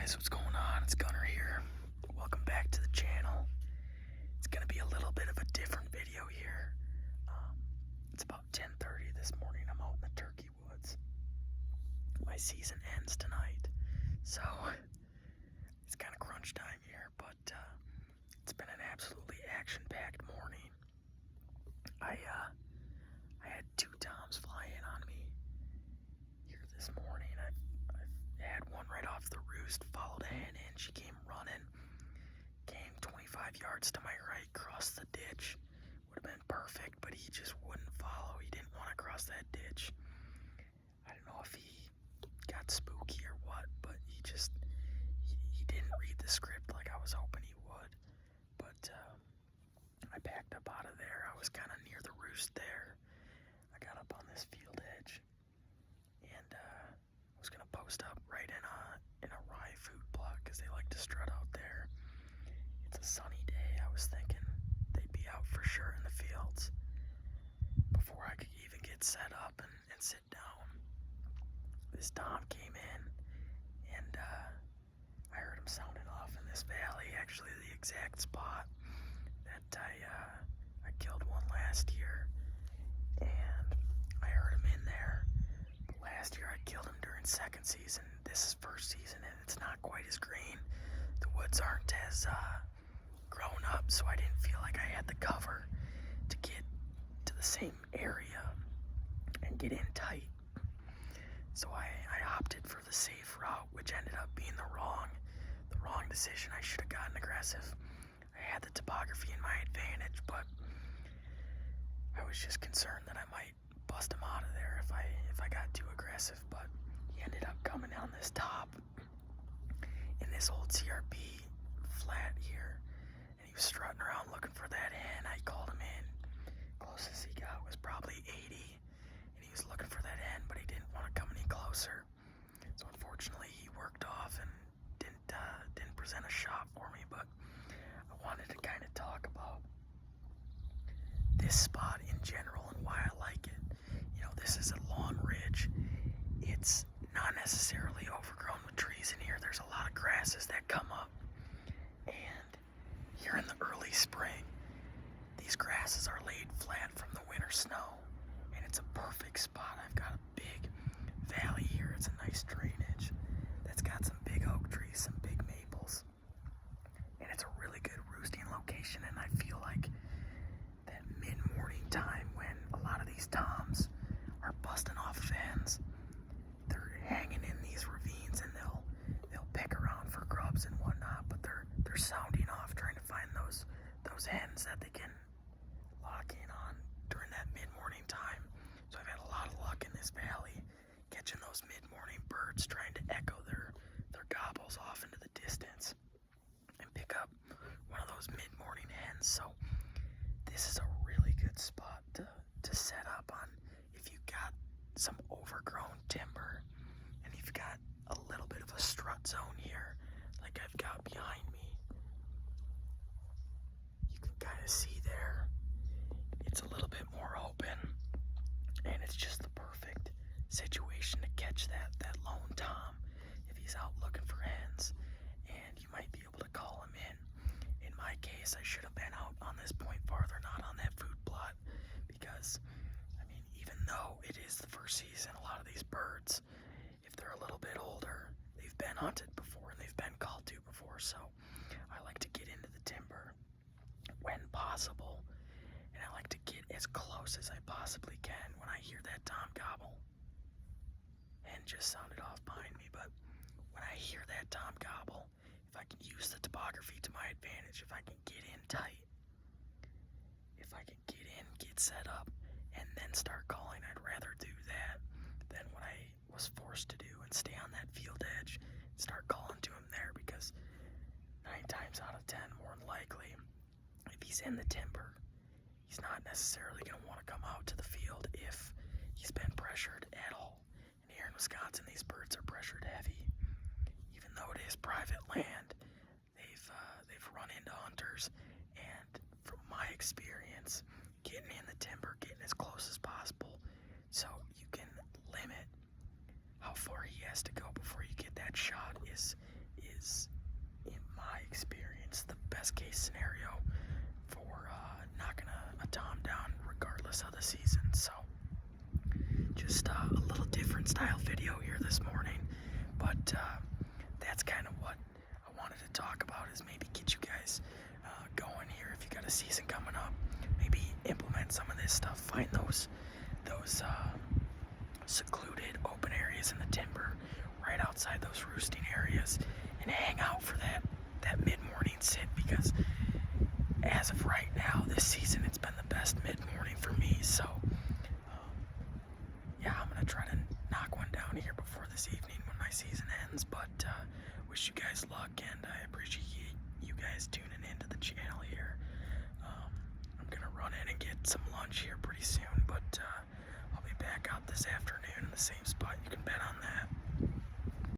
guys, what's going on? It's Gunner here. Welcome back to the channel. It's gonna be a little bit of a different video here. It's about 10:30 this morning. I'm out in the turkey woods. My season ends tonight, so it's kind of crunch time here, but it's been an absolutely action-packed morning. I had two toms fly in on me here this morning. I had one right off the roost, followed a hen in. She came running, came 25 yards to my right, crossed the ditch. Would have been perfect, but he just wouldn't follow. He didn't want to cross that ditch. I don't know if he got spooky or what, but he didn't read the script like I was hoping he would. But I backed up out of there. I was kind of near the roost there. I got up on this field edge, and I was gonna post up right in a rye food plot because they like to strut out there. It's a sunny day. I was thinking they'd be out for sure in the fields before I could even get set up and sit down. This tom came in, and I heard him sounding off in this valley, actually the exact spot that I killed one last year, and I heard him in there. But last year I killed him during second season. This is first season, and it's not quite as green. The woods aren't as grown up, so I didn't feel like I had the cover to get to the same area and get in tight. So I opted for the safe route, which ended up being the wrong decision. I should have gotten aggressive. I had the topography in my advantage, but I was just concerned that I might bust him out of there if I got too aggressive. But he ended up coming down this top in this old CRP flat here, and he was strutting around looking for that hen. I called him in. Closest he got was probably 80, and he was looking for that hen, but he didn't want to come any closer. So unfortunately, he worked off and didn't present a shot for me. But I wanted to kind of talk about this spot in general and why I like it. You know, this is a long ridge. It's not necessarily overgrown with trees in here. There's a lot of grasses that come up, and here in the early spring, these grasses are laid flat from the winter snow, and it's a perfect spot. I've got a big valley here. It's a nice drainage that's got some big oak trees, some big maples, and it's a really good roosting location. And I feel like that mid-morning time when a lot of these toms are busting off of hens, they're hanging in these ravines, and they'll pick around for grubs and whatnot, but they're sounding off, trying to find those hens that they can lock in on during that mid-morning time. So I've had a lot of luck in this valley catching those mid-morning birds trying to echo their gobbles off into the distance and pick up one of those mid-morning hens. So this is a really good spot to set up on if you've got some overgrown timber and you've got a little bit of a strut zone here like I've got behind me. You can kind of see there it's a little bit more open, and it's just the perfect situation to catch that lone tom if he's out looking for hens, and you might be able to call him in. In my case, I should have been out on this point farther, not on that food plot, because I mean, even though it is the first season, a lot of these birds, if they're a little bit older, they've been hunted before and they've been called to before. So I like to get into the timber when possible, and I like to get as close as I possibly can when I hear that tom gobble. And just sounded off behind me, but when I hear that tom gobble, if I can use the topography to my advantage, if I can get in tight, if I can get in, get set up, and then start calling, I'd rather do that than what I was forced to do and stay on that field edge and start calling to him there, because 9 times out of 10, more than likely, if he's in the timber, he's not necessarily going to want to come out to the field if he's been pressured at all. And here in Wisconsin, these birds are pressured heavy. Even though it is private land, they've run into hunters, and from my experience, getting in the timber, getting as close as possible so you can limit how far he has to go before you get that shot is best case scenario for knocking a tom down regardless of the season. So just a little different style video here this morning, but that's kind of what I wanted to talk about, is maybe get you guys going here. If you got a season coming up, maybe implement some of this stuff. Find those secluded open areas in the timber right outside those roosting areas and hang out for that mid-morning sit, because as of right now this season it's been the best mid-morning for me. So yeah, I'm gonna try to knock one down here before this evening when my season ends, but wish you guys luck, and I appreciate you guys tuning into the channel here. I'm gonna run in and get some lunch here pretty soon.